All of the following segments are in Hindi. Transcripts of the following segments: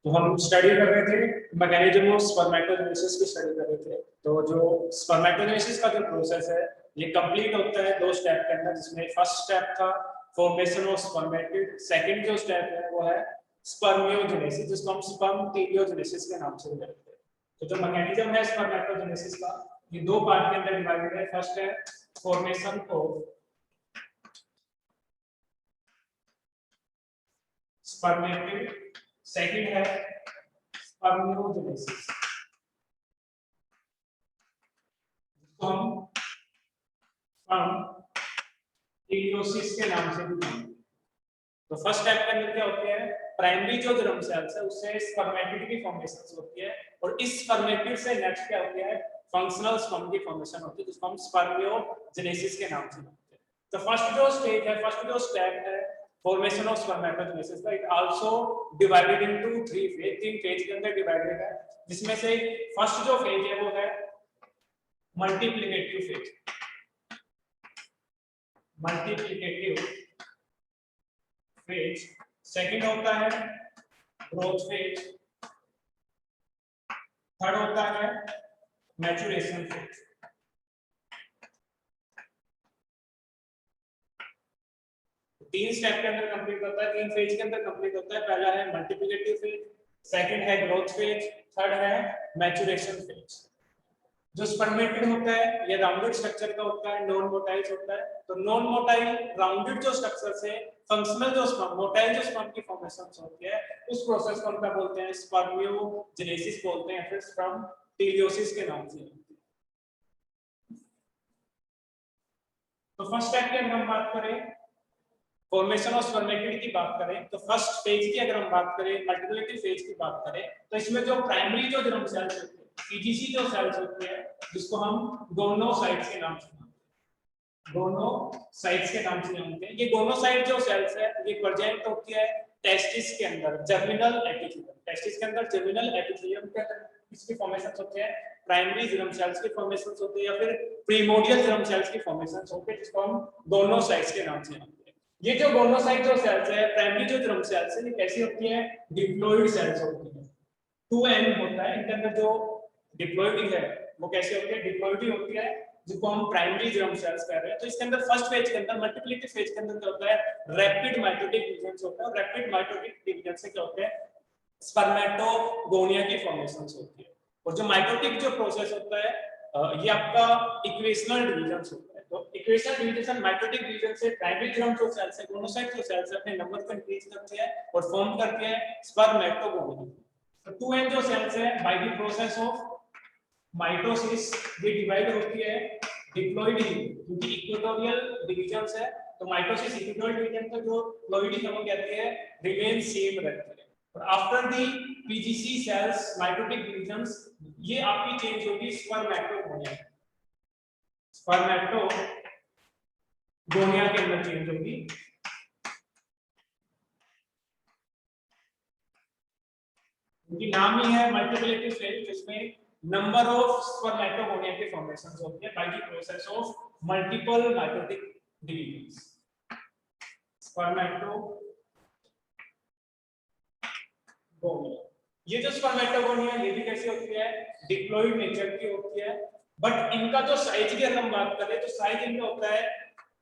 तो हम स्टडी कर रहे थे मैकेनिज्म ऑफ स्पर्मेटोजेनेसिस की स्टडी कर रहे थे। तो जो स्पर्मेटोजेनेसिस का जो प्रोसेस है ये कंप्लीट होता है दो स्टेप के अंदर, जिसमें फर्स्ट स्टेप था फॉर्मेशन ऑफ स्पर्मेटिड, सेकंड जो स्टेप है वो है स्पर्मियोजेनेसिस, जिसको हम स्पर्मटीलियोजेनेसिस के नाम से जानते हैं। तो जो मैकेनिज्म है स्पर्मेटोजेनेसिस का ये दो पार्ट के अंदर डिवाइडेड है। फर्स्ट है फॉर्मेशन ऑफ स्पर्मेटिड, सेकंड है स्पर्मियोजेनेसिस, जिसको हम स्पर्मटीलियोसिस के नाम से भी जानते हैं। तो फर्स्ट स्टेप के अंदर क्या होती है, प्राइमरी जो जर्म सेल्स है उससे स्पर्मेटिड की फॉर्मेशन होती है, और इस स्पर्मेटिड से नेक्स्ट क्या होती है, फंक्शनल स्पर्म की फॉर्मेशन होती है, जिसको हम स्पर्मियोजेनेसिस के नाम से जानते हैं। तो फर्स्ट जो स्टेज है, फर्स्ट जो स्टेप है फॉर्मेशन ऑफ स्पर्मेटोजेनेसिस का, it also divided into three phase, तीन फेज के अंदर डिवाइडेड है, जिसमें से फर्स्ट जो फेज है वो है multiplicative phase, multiplicative phase. Second होता है ग्रोथ फेज, थर्ड होता है मैचुरेशन फेज। तीन स्टेप के अंदर कंप्लीट होता है, तीन फेज के अंदर कंप्लीट होता है। पहला है मल्टीप्लिकेटिव फेज, सेकंड है ग्रोथ फेज, थर्ड है मैचुरेशन फेज। जो स्पर्मेटिड होता है ये राउंडेड स्ट्रक्चर का होता है, नॉन मोटाइल होता है। तो नॉन मोटाइल राउंडेड जो स्ट्रक्चर से फंक्शनल जो स्पर्म, मोटाइल जो स्पर्म की फॉर्मेशन होती है उस प्रोसेस को हम क्या बोलते हैं, स्पर्मियोजेनेसिस बोलते हैं, फिर स्पर्मटीलियोसिस के नाम से। तो फर्स्ट स्टेप की अगर हम बात करें, फॉर्मेशन ऑफ स्पर्मेटिड की बात करें, तो फर्स्ट फेज की अगर हम बात करें, मल्टीप्लिकेटिव फेज की बात करें, तो इसमें जो प्राइमरी जो जर्म सेल्स होते हैं, पीजीसी जो सेल्स होते हैं, जिसको हम गोनोसाइट्स के नाम से जानते हैं, गोनोसाइट्स के नाम से जानते हैं। ये गोनोसाइट जो सेल्स है ये प्रेजेंट होती है टेस्टिस के अंदर, जर्मिनल एपिथेलियम, टेस्टिस के अंदर जर्मिनल एपिथेलियम के अंदर इसकी फॉर्मेशन होती है, प्राइमरी जर्म सेल्स की फॉर्मेशन होती है, या फिर प्रीमोडियल जर्म सेल्स की फॉर्मेशन होती है, जिसको हम गोनोसाइट्स के नाम से जानते हैं। ये जो गोनोसाइट जो सेल्स है, प्राइमरी जो जर्म सेल्स है, ये कैसी होती है, डिप्लॉइड सेल्स होती है। 2n होता है इनके अंदर, जो डिप्लॉइड है वो कैसे होती है, डिप्लॉइड होती है, जिसको हम प्राइमरी जर्म सेल्स कह रहे हैं। तो इसके अंदर फर्स्ट फेज के अंदर, मल्टीप्लिकेटिव फेज के अंदर क्या होता है, रैपिड माइटोटिक डिवीजन होता है, और रैपिड माइटोटिक डिवीजन से क्या होता है, स्पर्मेटोगोनिया की फॉर्मेशन होती है। और जो माइटोटिक जो प्रोसेस होता है ये आपका इक्वेशनल डिवीजन होता है। तो इक्वेशनल डिवीजन माइटोटिक डिवीजन से प्राइमरी जर्म जो सेल्स है, गोनोसाइट जो सेल्स है, अपने नंबर को इंक्रीज करते हैं और फॉर्म करते हैं स्पर्मेटोगोनिया। तो 2n जो सेल्स है by the process of mitosis ये डिवाइड होती है डिप्लॉइड, क्योंकि इक्वेटोरियल डिवीजंस है, तो माइटोसिस इक्वेटोरियल डिवीजन का जो प्लॉइडी हम कहते हैं रिमेन सेम रहती है। और after the PGC cells mitotic divisions ये आपकी चेंज होगी स्पर्मेटोगोनिया, स्पर्मेटोगोनिया के अंदर चेंज होगी। क्योंकि नाम ही है मल्टीप्लिकेटिव फेज, जिसमें नंबर ऑफ स्पर्मेटोगोनिया के फॉर्मेशंस होती है by the process of multiple mitotic divisions. Spermatogonia, ये जो स्पर्मेटोगोनिया ये भी कैसी होती है, डिप्लॉइड नेचर की होती है, बट इनका जो साइज की अगर हम बात करें तो साइज इनका होता है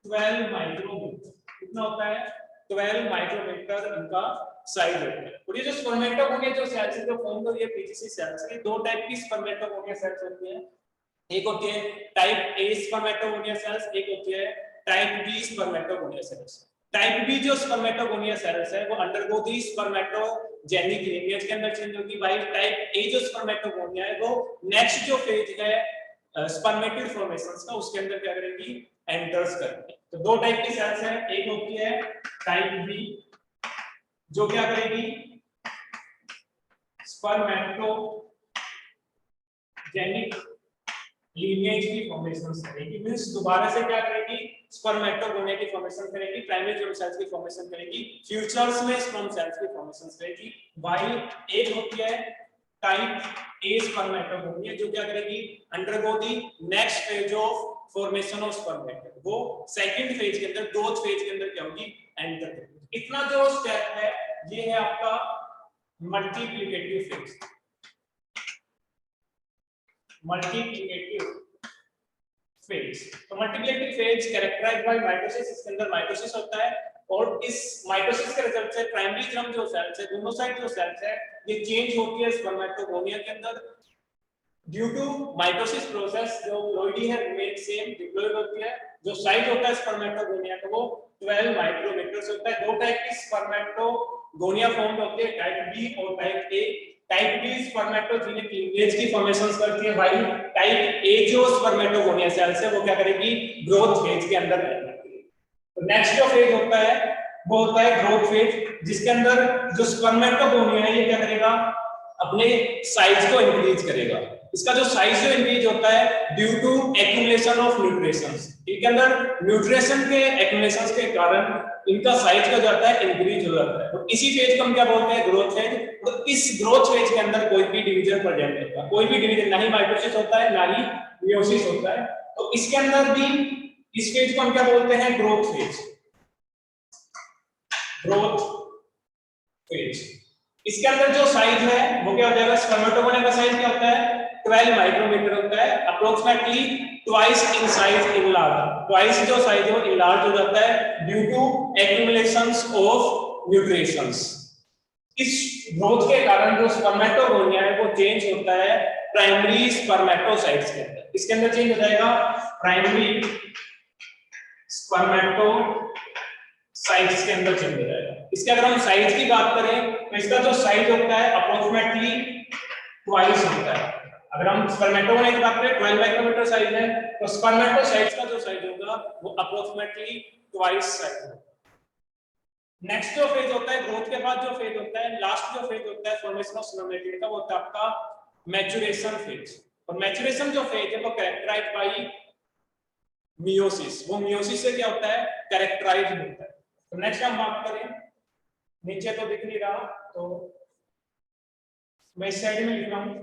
12 माइक्रोमीटर। कितना होता है, 12 माइक्रोमीटर इनका साइज होता है। और ये जो स्पर्मेटोगोनिया जो सेल्स है जो फॉर्म कर ये पीजीसी सेल्स है, दो टाइप की स्पर्मेटोगोनिया सेल्स होती है। एक होती है टाइप ए स्पर्मेटोगोनिया सेल्स, एक होती है type B spermatogonia cells. Type B जो स्पर्मेटोगोनिया सेल्स है वो अंडरगो दी स्पर्मेटोजेनिक लिनिएज के अंदर चेंज होगी, बाय टाइप ए जो स्पर्मेटोगोनिया है वो नेक्स्ट जो फेज है स्पर्मेटिड फॉर्मेशंस का उसके अंदर क्या करेगी, एंटर्स करेगी। तो दो टाइप की सेल्स है, एक होती है टाइप बी जो क्या करेगी, स्पर्मेटोजेनिक लीनिएज की फॉर्मेशन करेगी, मींस दोबारा से क्या करेगी, स्पर्मेटोगोनिया की फॉर्मेशन करेगी, प्राइमरी जर्म सेल्स की फॉर्मेशन करेगी, फ्यूचर्स में स्पर्म सेल्स की फॉर्मेशन करेगी। वाइल एक होती है टाइप ए स्पर्मेटोगोनिया जो क्या करेगी, undergo the next phase of formation of spermatid, वो सेकंड फेज के अंदर, ग्रोथ फेज के अंदर क्या होगी, एंटर करेगी। इतना जो स्टेप है ये है आपका मल्टीप्लिकेटिव फेज, मल्टीप्लिकेटिव फेज। तो multiplicative phase characterized by mitosis, इसके अंदर माइटोसिस होता है और इस माइटोसिस के रिजल्ट से प्राइमरी जर्म जो सेल्स है, दोनों साइड जो सेल्स है, ये चेंज होती है स्पर्मेटोगोनिया के अंदर। ड्यू टू माइटोसिस प्रोसेस जो फ्लोइडी है रिमेन सेम, डिप्लॉइड होती है। जो साइज होता है स्पर्मेटोगोनिया का वो 12 माइक्रोमीटर्स होता है। दो टाइप की स्पर्मेटोगोनिया फॉर्म होती है, टाइप बी और type A. Type B spermatogenic lineage की फॉर्मेशन करती है, भाई टाइप ए जो स्पर्मेटोगोनिया सेल्स है वो क्या करेगी, ग्रोथ फेज के अंदर रहेगी। तो नेक्स्ट जो फेज होता है वो होता है ग्रोथ फेज, जिसके अंदर जो स्पर्मेटोगोनिया है ये क्या करेगा, अपने साइज को इंक्रीज करेगा। इसका जो साइज जो इंक्रीज होता है due to accumulation of nutritions, इसके अंदर न्यूट्रिशन के एक्यूमुलेशंस के कारण इनका साइज का जाता है इंक्रीज हो जाता है। तो इसी फेज को हम क्या बोलते हैं, ग्रोथ फेज। तो इस ग्रोथ फेज के अंदर कोई भी डिवीजन प्रेजेंट होता है, कोई भी डिवीजन, ना ही माइटोसिस होता है ना ही मियोसिस होता है। तो इसके अंदर भी इस फेज को हम क्या बोलते हैं, ग्रोथ फेज, ग्रोथ फेज। इसके अंदर जो साइज है वो क्या हो जाएगा, स्पर्मेटोगोनिया का साइज क्या होता है, 12 माइक्रोमीटर होता है, approximately twice in size enlarge. Twice जो साइज है वो इनलार्ज हो जाता है due to accumulations of nutritions. इस ग्रोथ के कारण जो स्पर्मेटोगोनिया है वो चेंज होता है प्राइमरी स्पर्मेटोसाइट्स के अंदर। इसके अंदर चेंज हो जाएगा प्राइमरी स्पर्मेटोसाइट्स के अंदर चेंज हो जाएगा। इसके अगर हम साइज की बात करें तो इसका जो साइज होता है अप्रोक्सीमेटली ट्वाइस होता है। अगर हम स्पर्मेटोगोनिया की बात करें 12 माइक्रोमीटर साइज है, तो स्पर्मेटोसाइट्स का जो साइज होगा वो अप्रोक्सीमेटली ट्वाइस साइज होगा। नेक्स्ट जो फेज होता है ग्रोथ के बाद, जो फेज होता है लास्ट जो फेज होता है फॉर्मेशन ऑफ स्पर्मेटिड का, वो होता है आपका मैच्योरेशन फेज। और मैच्योरेशन जो फेज है वो कैरेक्टराइज्ड बाय मियोसिस, वो मियोसिस से क्या होता है, कैरेक्टराइज होता है। तो नेक्स्ट हम बात करें, नीचे तो दिख नहीं रहा तो मैं इस साइड में लिख रहा हूं।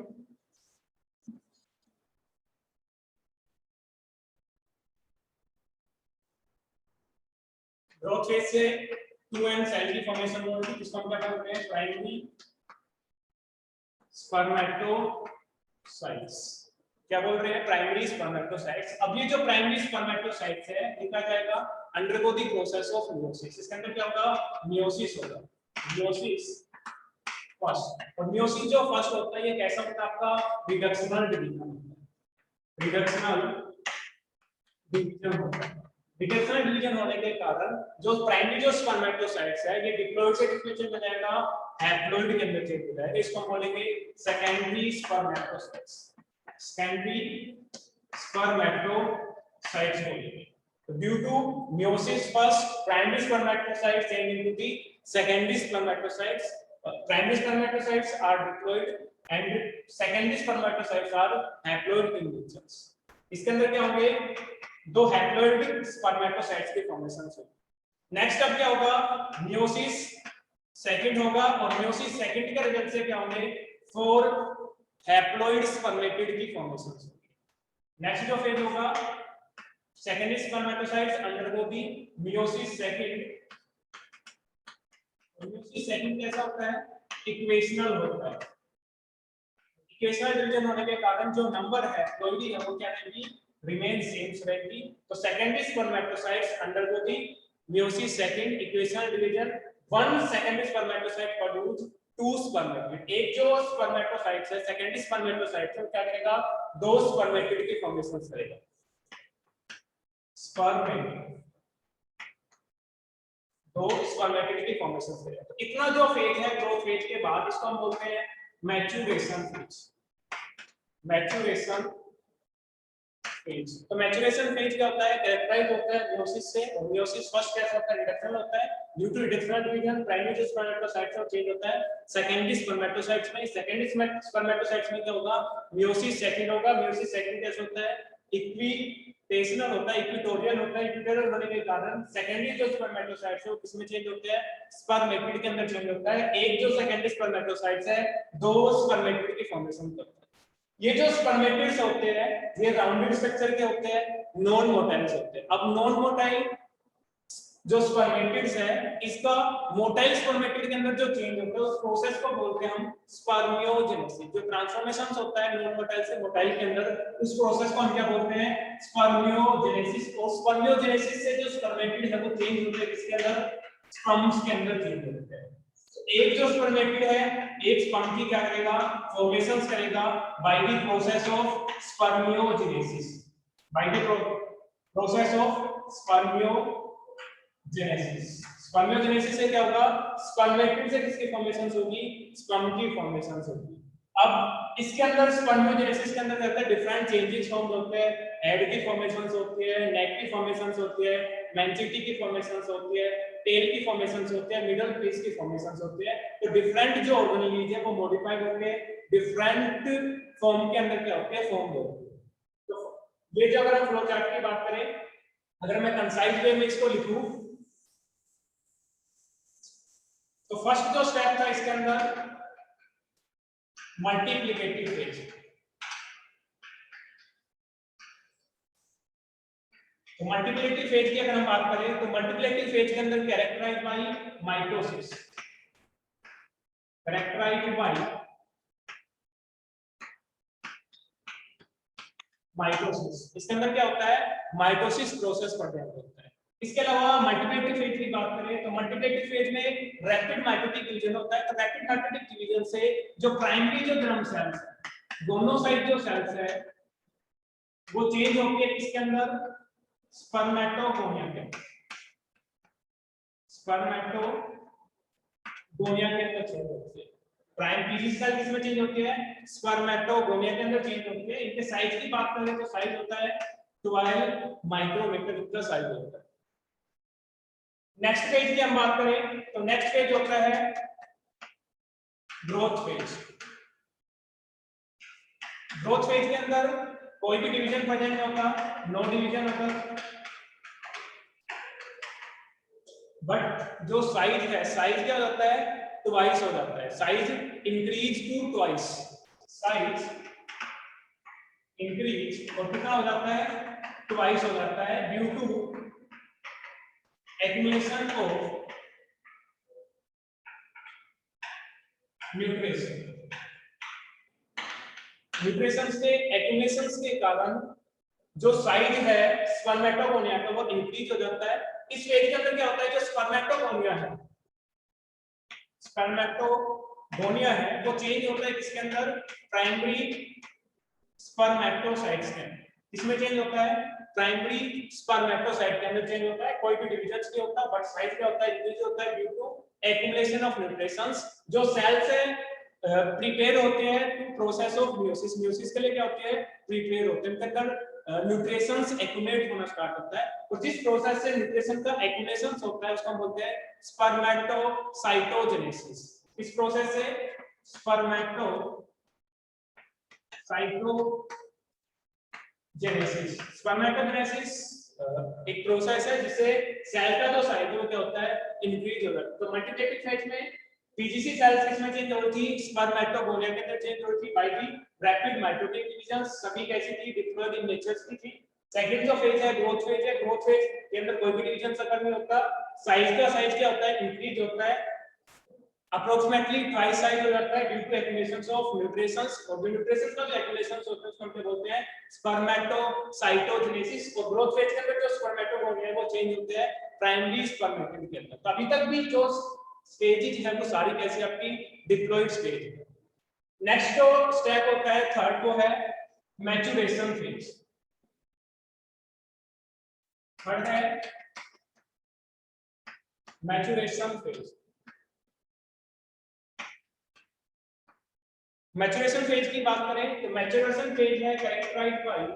ग्रोथ फेज से 2n सेल की फॉर्मेशन होती है, जिसको हम क्या कहते हैं, प्राइमरी स्पर्मेटोसाइट्स। क्या बोल रहे हैं, प्राइमरी स्पर्मेटोसाइट्स। अब ये जो प्राइमरी स्पर्मेटोसाइट्स है इनका जाएगा undergo the process of meiosis. इसके अंदर क्या होगा, मियोसिस होगा, मियोसिस फर्स्ट। और मियोसिस जो फर्स्ट होता है ये कैसा होता है, आपका रिडक्शनल डिवीजन होता है, रिडक्शनल डिवीजन होता है। रिडक्शनल डिवीजन होने के कारण जो प्राइमरी जो स्पर्मेटोसाइट्स है ये डिप्लॉइड से किसमें चेंज हो जाएगा, हैप्लॉइड के अंदर चेंज हो जाएगा। इसको हम बोलेंगे सेकेंडरी स्पर्मेटोसाइट्स, सेकेंडरी स्पर्मेटोसाइट्स बोलेंगे। Due to meiosis first, primary spermatocytes change into the secondary spermatocytes. Primary spermatocytes are diploid and secondary spermatocytes are haploid in nature. इसके अंदर क्या होंगे, दो हैप्लॉइड स्पर्मेटोसाइट्स की फॉर्मेशन होगी। नेक्स्ट अब क्या होगा, मियोसिस सेकंड होगा और मियोसिस सेकंड के रिजल्ट से क्या होंगे, 4 हैप्लॉइड स्पर्मेटिड की फॉर्मेशन होगी। नेक्स्ट जो फेज होगा, secondary spermatocytes undergo the meiosis second। meiosis second कैसा होता है, इक्वेशनल होता है। इक्वेशनल डिवीजन होने के कारण जो नंबर है फ्लोइडी है वो क्या रहेगी, रिमेन सेम रहेगी। तो secondary spermatocytes undergo the meiosis second equational division. One secondary spermatocyte produce 2 spermatid. एक जो स्पर्मेटोसाइट्स है सेकेंडरी स्पर्मेटोसाइट है क्या करेगा, 2 स्पर्मेटिड की फॉर्मेशन करेगा, दो स्पर्मेटिड की फॉर्मेशन से। तो इतना जो फेज है ग्रोथ फेज के बाद इसको हम बोलते हैं मैच्योरेशन फेज, मैच्योरेशन फेज। तो मैच्योरेशन फेज क्या होता है, कैरेक्टराइज होता है मियोसिस से। और मियोसिस फर्स्ट कैसा होता है, रिडक्शनल होता है। Due to reductional division primary जो स्पर्मेटोसाइट्स है चेंज होता है सेकेंडरी स्पर्मेटोसाइट्स में। सेकेंडरी स्पर्मेटोसाइट्स में क्या होगा, मियोसिस सेकंड होगा। मियोसिस सेकंड कैसे होता है, इक्विटेशनल होता है, इक्विटोरियल होता है। इक्विटोरियल होने के कारण सेकेंडरी जो स्पर्मेटोसाइट्स है किसमें चेंज होते हैं, स्पर्मेटिड के अंदर चेंज होता है। एक जो सेकेंडरी स्पर्मेटोसाइट्स है 2 स्पर्मेटिड की फॉर्मेशन करता है। ये जो स्पर्मेटिड्स होते हैं ये राउंडेड स्ट्रक्चर के होते हैं, नॉन मोटाइल्स होते हैं। अब नॉन मोटाइल जो स्पर्मेटिड्स है इसका मोटाइल स्पर्मेटिड के अंदर जो चेंज होता है उस प्रोसेस को बोलते हैं हम स्पर्मियोजेनेसिस। जो ट्रांसफॉर्मेशन होता है नॉन मोटाइल से मोटाइल के अंदर उस प्रोसेस को हम क्या बोलते हैं, स्पर्मियोजेनेसिस। और स्पर्मियोजेनेसिस से जो स्पर्मेटिड है वो चेंज होते हैं किसके अंदर, स्पर्म्स के अंदर चेंज होते हैं। तो एक जो स्पर्मेटिड है एक स्पर्म की क्या करेगा, फॉर्मेशंस करेगा by the process of spermiogenesis, by the process of spermiogenesis. Spermiogenesis से क्या होगा, स्पर्मेटिड से किसकी फॉर्मेशंस होगी, स्पर्म की फॉर्मेशंस होगी। अब इसके अंदर स्पर्मियोजेनेसिस के अंदर क्या होता है, डिफरेंट चेंजेस फॉर्म होते हैं, हेड की फॉर्मेशंस होती है, नेक की फॉर्मेशंस होती है, मेंचिटी की फॉर्मेशंस होती है, टेल की फॉर्मेशंस होती है, मिडल पीस की फॉर्मेशंस होती है। तो डिफरेंट जो ऑर्गेनेलिज है वो मॉडिफाई होके डिफरेंट फॉर्म के अंदर क्या होते हैं, फॉर्म होते हैं। तो ये जो अगर हम फ्लो चार्ट की बात करें, अगर मैं कंसाइज वे में इसको लिखूं तो फर्स्ट जो स्टेप था इसके अंदर मल्टीप्लिकेटिव फेज। तो मल्टीप्लिकेटिव फेज की अगर हम बात करें तो मल्टीप्लिकेटिव फेज के अंदर characterized by mitosis, characterized by mitosis. इसके अंदर क्या होता है, माइटोसिस प्रोसेस पर ध्यान देता है। इसके अलावा मल्टीप्लिकेटिव फेज की बात करें तो मल्टीप्लिकेटिव फेज में रैपिड माइटोटिक डिवीजन होता है। तो रैपिड माइटोटिक डिवीजन से जो प्राइमरी जो जर्म सेल्स है, दोनों साइड जो सेल्स है वो चेंज होती है किसके अंदर, स्पर्मेटोगोनिया के अंदर, स्पर्मेटोगोनिया के अंदर चेंज होती है। प्राइम पीजी सेल किसमें चेंज होती है, स्पर्मेटोगोनिया के अंदर चेंज होती है। इनके साइज की बात करें तो साइज होता है 12 माइक्रोमीटर जितना साइज होता है। नेक्स्ट फेज की हम बात करें तो नेक्स्ट फेज होता है ग्रोथ फेज। ग्रोथ फेज के अंदर कोई भी डिवीजन प्रेजेंट नहीं होता, नो डिवीजन होता, बट जो साइज है, साइज क्या हो जाता है, ट्वाइस हो जाता है, size increase to twice, size increase और कितना हो जाता है, ट्वाइस हो जाता है due to accumulation of nutrition. Nutritions के एक्युमुलेशंस के कारण जो साइज है स्पर्मेटोगोनिया का वो इंक्रीज हो जाता है। इस फेज के अंदर क्या होता है, जो स्पर्मेटोगोनिया है, स्पर्मेटोगोनिया है वो चेंज होता है किसके अंदर, प्राइमरी स्पर्मेटोसाइट्स के अंदर। इसमें चेंज होता है प्राइमरी स्पर्मेटोसाइट के अंदर चेंज होता है, कोई भी डिवीजन नहीं होता, बट साइज क्या होता है, इंक्रीज होता है due to accumulation of nutritions. जो सेल्स है प्रिपेयर होते हैं to process of meiosis, meiosis के लिए क्या होते हैं, प्रिपेयर होते हैं, उनके अंदर न्यूट्रिशंस एक्युमुलेट होना स्टार्ट होता है। और जिस प्रोसेस से न्यूट्रिशन का एक्युमुलेशन होता है उसको हम बोलते हैं स्पर्मेटोसाइटोजेनेसिस। इस प्रोसेस से स्पर्मेटोसाइटोजेनेसिस, स्पर्मेटोजेनेसिस एक प्रोसेस है जिससे सेल का जो साइज है वो क्या होता है, इंक्रीज हो जाता है। तो मल्टीप्लिकेटिव फेज में पीजीसी सेल्स किसमें चेंज हो रही थी, स्पर्मेटोगोनिया के अंदर चेंज हो रही थी by the rapid mitotic division. सभी कैसी थी, डिफरेंट इन नेचर्स की थी। सेकंड जो फेज है ग्रोथ फेज है, ग्रोथ फेज के अंदर कोई भी डिवीजन अकर नहीं होता, साइज क्या होता है, इंक्रीज होता है, अप्रोक्सीमेटली ट्वाइस साइज हो जाता है ड्यू टू एक्युमुलेशंस ऑफ न्यूट्रिशंस। और जो न्यूट्रिशंस का जो एक्युमुलेशंस होते हैं उसको हम क्या बोलते हैं, स्पर्मेटोसाइटोजेनेसिस। और ग्रोथ फेज के अंदर जो स्पर्मेटोगोनिया है वो चेंज होते हैं प्राइमरी स्पर्मेटिड के अंदर। तो अभी तक भी जो स्टेजेस है वो सारी कैसी आपकी डिप्लॉयड स्टेज है। नेक्स्ट जो स्टेप होता है थर्ड वो है मैच्योरेशन फेज। थर्ड है मैच्योरेशन फेज। मैच्योरेशन फेज की बात करें तो मैच्योरेशन फेज है कैरेक्टराइज्ड बाय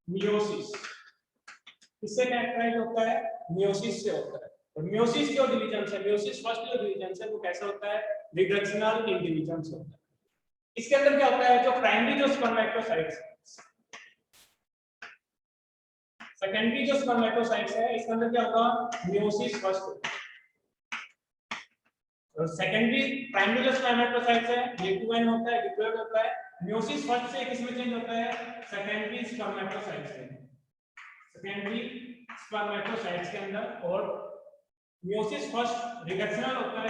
मियोसिस। इससे कैरेक्टराइज होता है, मियोसिस से होता है। और मियोसिस जो डिवीजन है, मियोसिस फर्स्ट जो डिवीजन है वो कैसा होता है, रिडक्शनल इन डिवीजन होता है। इसके अंदर क्या होता है, जो प्राइमरी जो स्पर्मेटोसाइट्स है, सेकेंडरी जो स्पर्मेटोसाइट्स है, इसके अंदर क्या होगा, मियोसिस फर्स्ट होता है। और सेकेंडरी प्राइमरी जो स्पर्मेटोसाइट्स है ये 2n होता है, डिप्लॉयड होता है। मियोसिस फर्स्ट से किसमें चेंज होता है, सेकेंडरी स्पर्मेटोसाइट्स में। सेकेंडरी स्पर्मेटोसाइट्स के अंदर, और मियोसिस फर्स्ट रिडक्शनल होता है।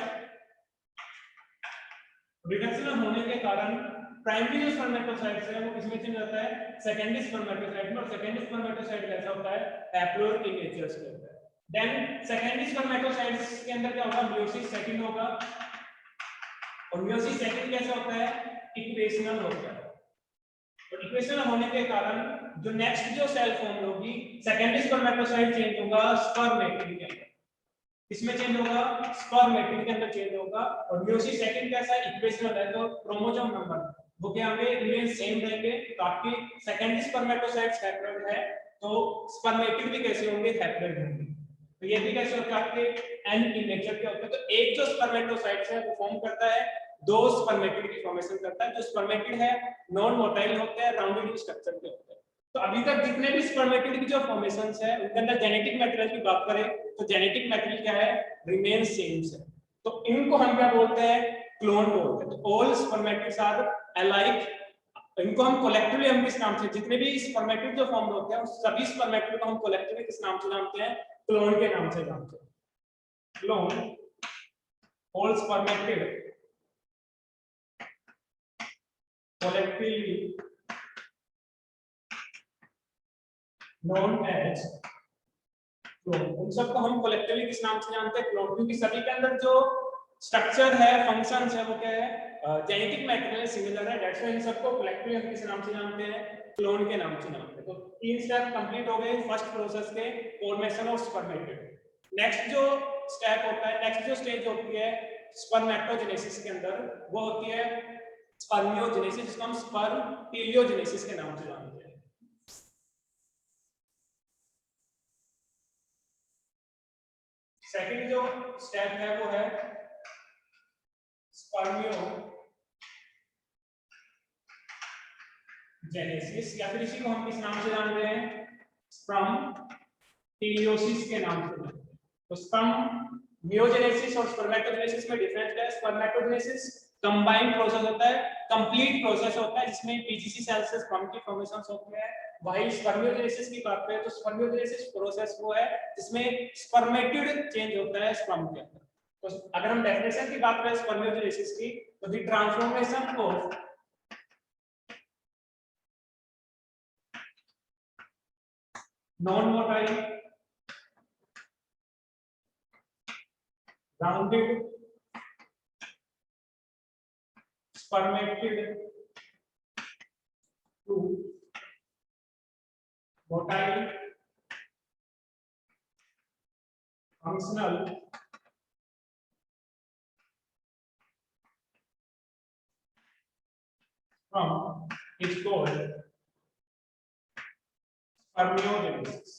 रिडक्शनल होने के कारण प्राइमरी जो स्पर्मेटोसाइट्स है वो किसमें चेंज होता है, सेकेंडरी स्पर्मेटोसाइट में। और सेकेंडरी स्पर्मेटोसाइट कैसा होता है, हैप्लोइड इन नेचर से होता है। देन सेकेंडरी स्पर्मेटोसाइट्स के अंदर क्या होगा, मियोसिस सेकंड होगा, और मियोसिस सेकंड कैसा होता है, इक्वेशनल होता है। और इक्वेशनल होने के कारण जो नेक्स्ट जो सेल फॉर्म होगी, सेकेंडरी स्पर्मेटोसाइट चेंज होगा स्पर्मेटिड के अंदर। इसमें चेंज होगा, स्पर्मेटिड के अंदर चेंज होगा। और मियोसिस सेकंड कैसा है, इक्वेशनल है, तो क्रोमोसोम नंबर वो क्या होंगे, रिमेन सेम रहेंगे। तो आपकी सेकेंडरी स्पर्मेटोसाइट्स हैप्लोइड है, तो स्पर्मेटिड भी कैसे होंगे, हैप्लोइड होंगे। तो ये भी कैसे होता है, आपके एन इन नेचर के होते हैं। तो एक जो स्पर्मेटोसाइट्स है वो फॉर्म करता है दो स्पर्मेटिड की फॉर्मेशन करता है। जो स्पर्मेटिड है नॉन मोटाइल होते हैं, राउंडेड स्ट्रक्चर के होते हैं। तो अभी तक जितने भी स्पर्मेटिड की जो फॉर्मेशंस है उनके अंदर जेनेटिक मटेरियल की बात करें तो जेनेटिक मटेरियल क्या है, रिमेन सेम है। तो इनको हम क्या बोलते हैं, क्लोन बोलते हैं। तो ऑल स्पर्मेटिड्स आर अलाइक। इनको हम कलेक्टिवली हम किस नाम से, जितने भी स्पर्मेटिड जो फॉर्म होते हैं उस सभी स्पर्मेटिड को हम कलेक्टिवली किस नाम से जानते हैं, क्लोन के नाम से जानते हैं। Clone all spermatid collectively known as clone. उन सबको हम कलेक्टिवली किस नाम से जानते हैं, क्लोन। क्योंकि सभी के अंदर जो स्ट्रक्चर है, फंक्शंस है, वो क्या है, जेनेटिक मटेरियल सिमिलर है। दैट्स व्हाई इन सबको कलेक्टिवली हम किस नाम से जानते हैं, क्लोन के नाम से जानते हैं। तो तीन स्टेप कंप्लीट हो गए फर्स्ट प्रोसेस के, फॉर्मेशन ऑफ स्पर्मेटिड। नेक्स्ट जो स्टेप होता है, नेक्स्ट जो स्टेज होती है स्पर्मेटोजेनेसिस के अंदर, वो होती है स्पर्मियोजेनेसिस, जिसको हम स्पर्मेटियोजेनेसिस के नाम से जानते हैं। सेकंड जो स्टेप है वो है स्पर्मियोजेनेसिस, या फिर इसी को हम किस नाम से जानते हैं, स्पर्मेटियोसिस के नाम से जानते हैं। तो स्पर्मियोजेनेसिस और स्पर्मेटोजेनेसिस में डिफरेंस क्या है, स्पर्मेटोजेनेसिस कंबाइंड प्रोसेस होता है, कंप्लीट प्रोसेस होता है, जिसमें पीजीसी सेल से स्पर्म की फॉर्मेशन होती है। वही स्पर्मियोजेनेसिस की बात करें तो स्पर्मियोजेनेसिस प्रोसेस वो है जिसमें स्पर्मेटिड चेंज होता है स्पर्म के अंदर। तो अगर हम डेफिनेशन की बात करें स्पर्मियोजेनेसिस की, तो the transformation of non motile rounded spermatid to motile functional from is called spermiogenesis।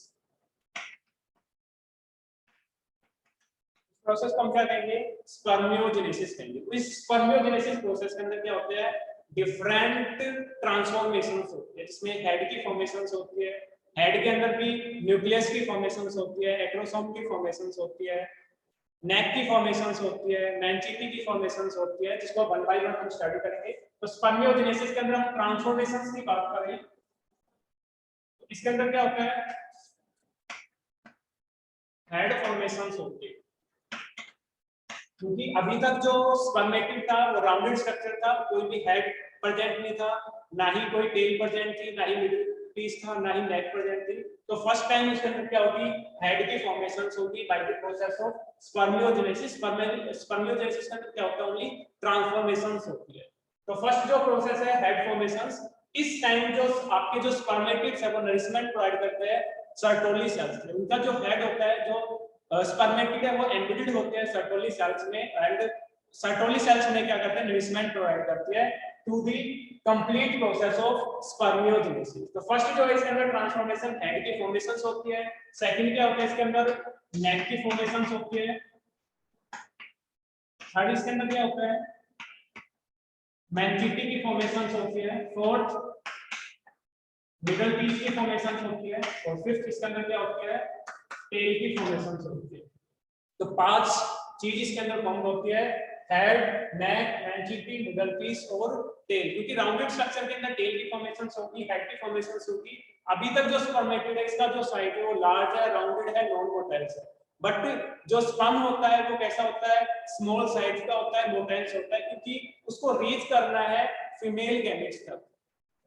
Process को हम क्या कहेंगे, स्पर्मियोजेनेसिस कहेंगे। इस स्पर्मियोजेनेसिस प्रोसेस के अंदर क्या होता है, डिफरेंट ट्रांसफॉर्मेशंस होती है, जिसमें हेड की फॉर्मेशंस होती है, हेड के अंदर भी न्यूक्लियस की फॉर्मेशंस होती है, एक्रोसोम की फॉर्मेशंस होती है, नेक की फॉर्मेशंस होती है, मेंचिटी की फॉर्मेशंस होती है, जिसको वन बाय वन हम स्टडी करेंगे। तो स्पर्मियोजेनेसिस के अंदर हम ट्रांसफॉर्मेशंस की बात करें तो इसके अंदर क्या होता है, हेड फॉर्मेशंस होती है। क्योंकि अभी तक जो स्पर्मेटिड था वो राउंडेड स्ट्रक्चर था, कोई भी हेड प्रेजेंट नहीं था, ना ही कोई टेल प्रेजेंट थी, ना ही मिडिल पीस था, ना ही नेक प्रेजेंट थी। तो फर्स्ट टाइम उसके अंदर क्या होगी, हेड की फॉर्मेशंस होगी by the process of spermiogenesis. Spermiogenesis का क्या होता है, ओनली ट्रांसफॉर्मेशंस होती है। तो फर्स्ट जो प्रोसेस है हेड फॉर्मेशंस, इस टाइम जो आपके जो स्पर्मेटिड्स है वो नरिशमेंट प्रोवाइड करते हैं सर्टोली सेल्स में। उनका जो हेड होता है, जो स्पर्मेटिड है, वो एम्बेडेड होते हैं सर्टोली सेल्स में, एंड सर्टोली सेल्स में क्या करते हैं, नरिशमेंट प्रोवाइड करती है to the complete process of spermiogenesis. तो फर्स्ट जो है इसके अंदर ट्रांसफॉर्मेशन हेड की फॉर्मेशंस होती है, सेकंड क्या होता है इसके अंदर, नेक की फॉर्मेशंस होती है, थर्ड इसके अंदर क्या होता है, मेंचिटी की फॉर्मेशंस होती है, फोर्थ मिडल पीस की फॉर्मेशंस होती है, और फिफ्थ इसके अंदर क्या होती है, टेल की फॉर्मेशंस होती है। तो पांच चीज इसके अंदर फॉर्म होती है हेड, नेक, मैंचिटी, मिडल पीस और टेल, क्योंकि राउंडेड स्ट्रक्चर के अंदर टेल की फॉर्मेशन होगी, हेड की फॉर्मेशन होगी। अभी तक जो स्पर्मेटिड है इसका जो साइड है वो लार्ज है, राउंडेड है, नॉन मोटाइल है। बट जो स्पर्म होता है वो कैसा होता है, स्मॉल साइज का होता है, मोटाइल्स होता है, क्योंकि उसको रीच करना है फीमेल गैमेट्स तक।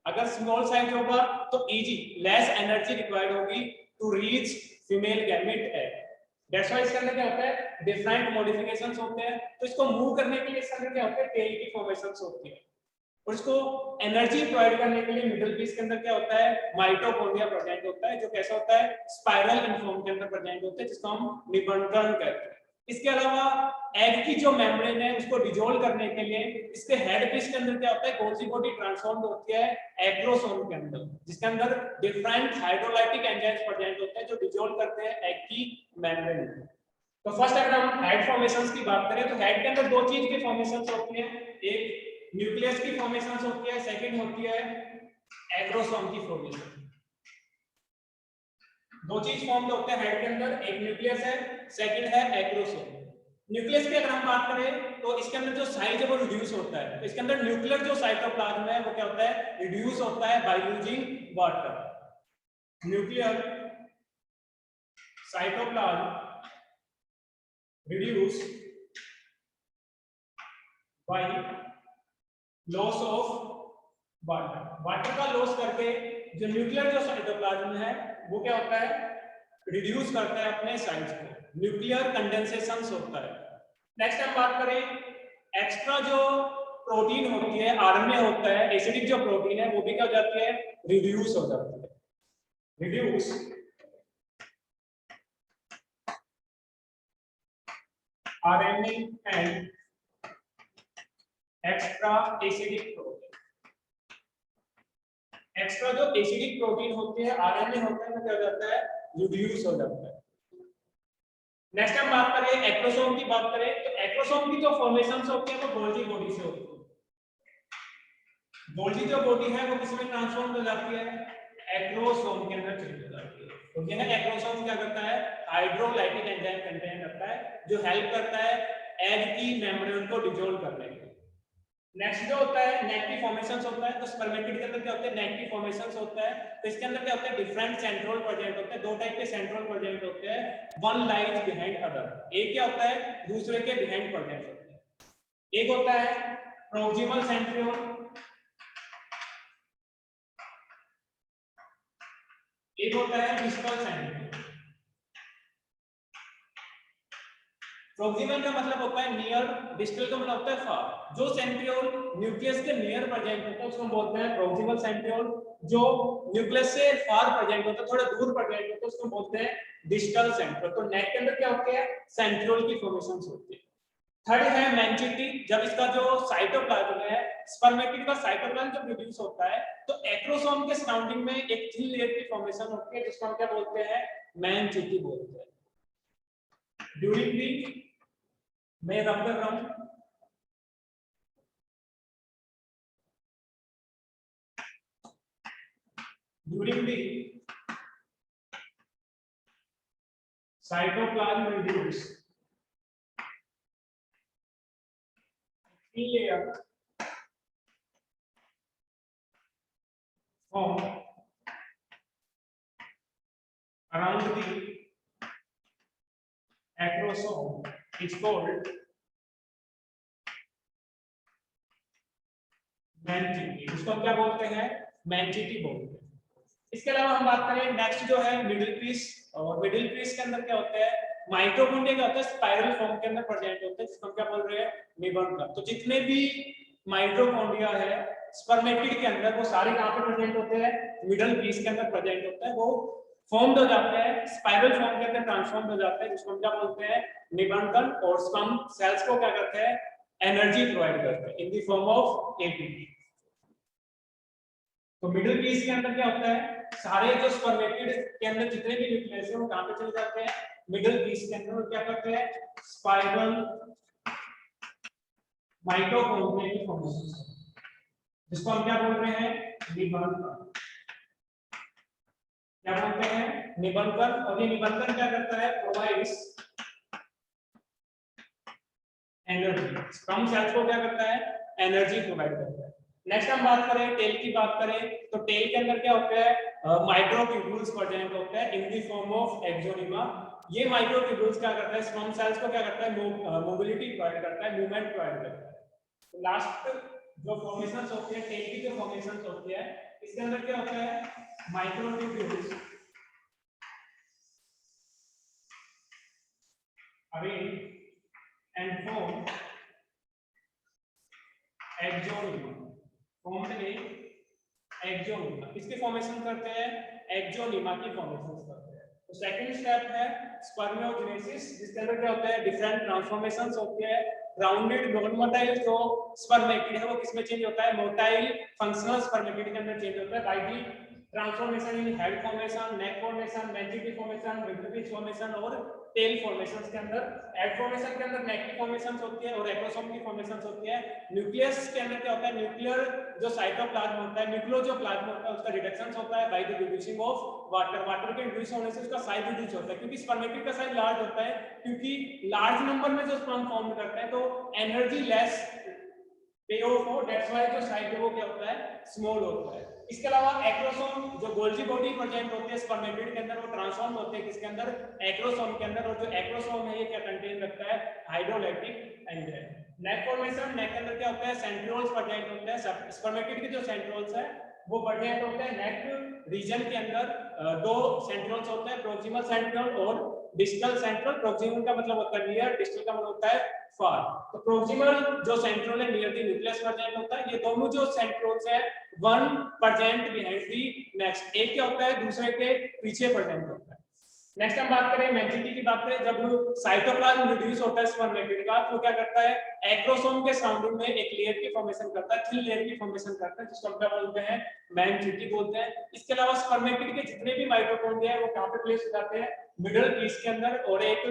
अगर स्मॉल साइज होगा तो इजी, लेस एनर्जी रिक्वायर्ड होगी to reach female gamete egg. That's why इसके अंदर क्या होता है, डिफरेंट मॉडिफिकेशंस होते हैं। तो इसको मूव करने के लिए इसके अंदर क्या होता है, टेल की फॉर्मेशंस होती है। और इसको एनर्जी प्रोवाइड करने के लिए मिडिल पीस के अंदर क्या होता है, माइटोकॉन्ड्रिया प्रेजेंट होता है, जो कैसा होता है, स्पाइरल इन फॉर्म के अंदर प्रेजेंट होता है, जिसको हम निबंधन कहते हैं। इसके अलावा एग की जो मेम्ब्रेन है उसको डिसॉल्व करने के लिए इसके हेड पीस के अंदर क्या होता है, कौन सी बॉडी ट्रांसफॉर्म होती है, एक्रोसोम के अंदर, जिसके अंदर डिफरेंट हाइड्रोलाइटिक एंजाइम्स प्रेजेंट होते हैं जो डिसॉल्व करते हैं एग की मेम्ब्रेन। तो फर्स्ट अगर हम हेड फॉर्मेशंस की बात करें तो हेड के अंदर दो चीज की फॉर्मेशंस होती है, एक न्यूक्लियस की फॉर्मेशंस होती है, सेकंड होती है एक्रोसोम की फॉर्मेशन। दो चीज फॉर्म होते हैं हेड के अंदर, एक न्यूक्लियस है, सेकंड है एक्रोसोम। न्यूक्लियस की अगर हम बात करें तो इसके अंदर जो साइज है वो रिड्यूस होता है। तो इसके अंदर न्यूक्लियर जो साइटोप्लाज्म है वो क्या होता है, रिड्यूस होता है by using water. Nuclear cytoplasm reduce by loss of water. Water का लॉस करके जो न्यूक्लियर जो साइटोप्लाज्म है वो क्या होता है, रिड्यूस करता है अपने साइज को, न्यूक्लियर कंडेंसेशन होता है। नेक्स्ट हम बात करें एक्स्ट्रा जो प्रोटीन होती है, आरएनए होता है, एसिडिक जो प्रोटीन है वो भी क्या हो जाती है, रिड्यूस हो जाती है। Reduce RNA and extra acidic protein. Extra जो एसिडिक प्रोटीन होती है, आरएनए होता है, वो क्या हो जाता है, रिड्यूस हो जाता है। नेक्स्ट हम बात करें एक्रोसोम की बात करें तो एक्रोसोम की जो फॉर्मेशंस होती है वो गोल्जी बॉडी से होती है। गोल्जी जो बॉडी है वो किसमें ट्रांसफॉर्म हो जाती है, एक्रोसोम के अंदर चली जाती है। तो यह एक्रोसोम क्या करता है, हाइड्रोलाइटिक एंजाइम कंटेन करता है जो हेल्प करता है एग की मेम्ब्रेन को डिसॉल्व करने में। नेक्स्ट जो होता है नेक की फॉर्मेशंस होता है। तो स्पर्मेटिड के अंदर क्या होता है, नेक की फॉर्मेशंस होता है। तो इसके अंदर क्या होता है, डिफरेंट सेंट्रोल प्रोजेक्ट होते हैं। दो टाइप के सेंट्रोल प्रोजेक्ट होते हैं, वन लाइज बिहाइंड अदर। एक क्या होता है, दूसरे के बिहाइंड प्रोजेक्ट होते हैं। एक होता है प्रोक्सिमल सेंट्रियोल, एक होता है डिस्टल सेंट्रियोल। प्रोक्सिमल का मतलब होता है नियर, डिस्टल का मतलब होता है फार। जो सेंट्रियोल न्यूक्लियस के नियर प्रेजेंट होता है उसको बोलते हैं प्रोक्सिमल सेंट्रियोल। जो न्यूक्लियस से फार प्रेजेंट होता है, थोड़ा दूर प्रेजेंट होता है, उसको बोलते हैं डिस्टल सेंट्रियोल। तो नेक के अंदर क्या होते हैं, सेंट्रियोल की फॉर्मेशंस होती है। थर्ड है मैंचिटी। जब इसका जो साइटोप्लाज्म है, स्पर्मेटिड का साइटोप्लाज्म जब प्रोड्यूस होता है तो एक्रोसोम के सराउंडिंग में एक थिन लेयर की फॉर्मेशन होती है जिसको हम क्या बोलते हैं, मैंचिटी बोलते हैं। ड्यूरिंग दी मैं रब कर रहा हूं, during the cytoplasm reduce thin layer form around the acrosome is called मैंचिटी। उसको हम क्या बोलते हैं, मैंचिटी बोलते हैं। इसके अलावा हम बात करें नेक्स्ट जो है मिडिल पीस। और मिडिल पीस के अंदर क्या होता है, माइटोकॉन्ड्रिया क्या होता है, स्पाइरल फॉर्म के अंदर प्रेजेंट होता है, जिसको हम क्या बोल रहे हैं, निबंधन। तो जितने भी माइटोकॉन्ड्रिया है स्पर्मेटिड के अंदर वो सारे कहां पे प्रेजेंट होते हैं, मिडिल पीस के अंदर प्रेजेंट होते हैं। वो फॉर्म हो जाते हैं, स्पाइरल फॉर्म के अंदर ट्रांसफॉर्म हो जाते हैं, जिसको हम क्या बोलते हैं, निबंधन। और हम सेल्स को क्या करते हैं, एनर्जी प्रोवाइड करते हैं in the form of ATP. तो मिडिल पीस के अंदर क्या होता है, सारे जो स्पर्मेटिड के अंदर जितने भी न्यूक्लियस है वो कहां पे चले जाते हैं, मिडिल पीस के अंदर। क्या करते हैं, स्पाइरल माइटोकॉन्ड्रिया की फॉर्मेशन, जिसको हम क्या बोल रहे हैं, निबंधन। क्या बोलते हैं, निबंधन। और ये निबंधन क्या करता है, प्रोवाइड्स एनर्जी, स्पर्म सेल्स को क्या करता है, एनर्जी प्रोवाइड करता है। नेक्स्ट हम बात करें टेल की बात करें तो टेल के अंदर क्या होता है, माइक्रोट्यूब्यूल्स प्रेजेंट होता है इन द फॉर्म ऑफ एक्सोनिमा। ये माइक्रोट्यूब्यूल्स क्या करता है, स्पर्म सेल्स को क्या करता है, मोबिलिटी प्रोवाइड करता है, मूवमेंट प्रोवाइड करता है। तो लास्ट जो फॉर्मेशंस होती है टेल की, जो फॉर्मेशंस होती है इसके अंदर क्या होता है, microtubules arrange and form axoneme, formed in axoneme. किसके फॉर्मेशन करते हैं, एक्सोनिमा की फॉर्मेशन करते हैं। तो सेकंड स्टेप है स्पर्मेटोजेनेसिस, जिसके अंदर क्या होता है, डिफरेंट ट्रांसफॉर्मेशंस होती है। राउंडेड नॉन मोटाइल जो स्पर्मेटिड है वो किसमें चेंज होता है, मोटाइल फंक्शनल स्पर्मेटिड के अंदर चेंज होता है by the transformation in head formation, neck formation, ventricle formation, विंटरफिश फॉर्मेशन और टेल फॉर्मेशंस के अंदर। हेड फॉर्मेशन के अंदर नेक की फॉर्मेशंस होती है और एक्रोसोम की फॉर्मेशंस होती है। न्यूक्लियस के अंदर क्या होता है, न्यूक्लियर जो साइटोप्लाज्म होता है, न्यूक्लियोप्लाज्म होता है, उसका रिडक्शन होता है by the reducing of water. Water के रिड्यूस होने से उसका साइज रिड्यूस होता है, क्योंकि स्पर्मेटिड का साइज लार्ज होता है, क्योंकि लार्ज नंबर में जो स्पर्म फॉर्म करता है तो एनर्जी लेस पे ऑफ हो, दैट्स व्हाई जो साइज है वो क्या होता है, स्मॉल होता है। इसके अलावा एक्रोसोम जो गोल्जी बॉडी प्रेजेंट होती है स्पर्मेटिड के अंदर, वो ट्रांसफॉर्म होते हैं किसके अंदर, एक्रोसोम के अंदर। और जो एक्रोसोम है ये क्या कंटेन रखता है, हाइड्रोलैक्टिक एंजाइम। नेक फॉर्मेशन, नेक के अंदर क्या होता है, सेंट्रियोल्स प्रेजेंट होते हैं। स्पर्मेटिड के जो सेंट्रियोल्स है वो प्रेजेंट होते हैं नेक रीजन के अंदर। दो सेंट्रियोल्स होते हैं, प्रोक्सिमल सेंट्रियोल और डिस्टल सेंट्रियोल। प्रोक्सिमल का मतलब होता है नियर, डिस्टल का मतलब होता है फार। तो प्रोक्सिमल जो सेंट्रियोल है नियर द न्यूक्लियस प्रेजेंट होता है। ये दोनों जो सेंट्रियोल्स है one present behind the next, एक क्या होता है दूसरे के पीछे प्रेजेंट होता है। नेक्स्ट हम बात करें मेंटिटी की बात करें, जब साइटोप्लाज्म रिड्यूस होता है स्पर्मेटिड का तो क्या करता है, एक्रोसोम के सराउंडिंग में एक लेयर की फॉर्मेशन करता है, थिन लेयर की फॉर्मेशन करता है, जिसको हम क्या बोलते हैं, मेंटिटी बोलते हैं। इसके अलावा स्पर्मेटिड के जितने भी माइटोकॉन्ड्रिया है वो कहां पे प्लेस हो जाते हैं, मिडल पीस के अंदर। और एक